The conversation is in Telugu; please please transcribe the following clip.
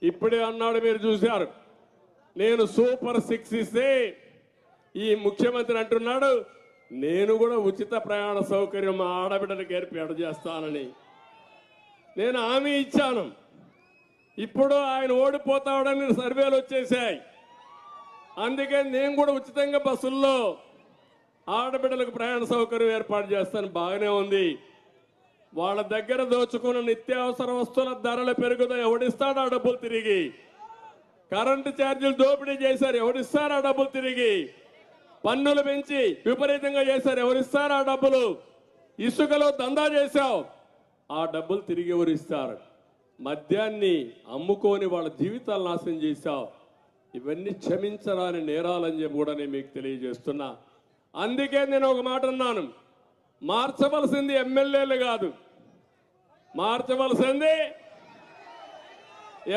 ఇప్పుడే అన్నాడు, మీరు చూశారు. నేను సూపర్ 6 ఇస్తే ఈ ముఖ్యమంత్రి అంటున్నాడు నేను కూడా ఉచిత ప్రయాణ సౌకర్యం మా ఆడబిడ్డలకు ఏర్పాటు చేస్తానని నేను హామీ ఇచ్చాను. ఇప్పుడు ఆయన ఓడిపోతాడని సర్వేలు వచ్చేసాయి. అందుకే నేను కూడా ఉచితంగా బస్సుల్లో ఆడబిడ్డలకు ప్రయాణ సౌకర్యం ఏర్పాటు చేస్తాను. బాగానే ఉంది. వాళ్ళ దగ్గర దోచుకున్న నిత్యావసర వస్తువుల ధరలు పెరుగుతాయి. ఎవడిస్తాడు ఆ డబ్బులు తిరిగి? కరెంటు ఛార్జీలు దోపిడీ చేశారు, ఎవరిస్తారు ఆ డబ్బులు తిరిగి? పన్నులు పెంచి విపరీతంగా చేశారు, ఎవరిస్తారు ఆ డబ్బులు? ఇసుకలో దందా చేశావు, ఆ డబ్బులు తిరిగి ఎవరిస్తారు? మద్యాన్ని అమ్ముకొని వాళ్ళ జీవితాలు నాశనం చేశావు. ఇవన్నీ క్షమించరాని నేరాలని చెప్పి కూడా నేను మీకు తెలియజేస్తున్నా. అందుకే నేను ఒక మాట అన్నాను, మార్చవలసింది ఎమ్మెల్యేలు కాదు, మార్చవలసింది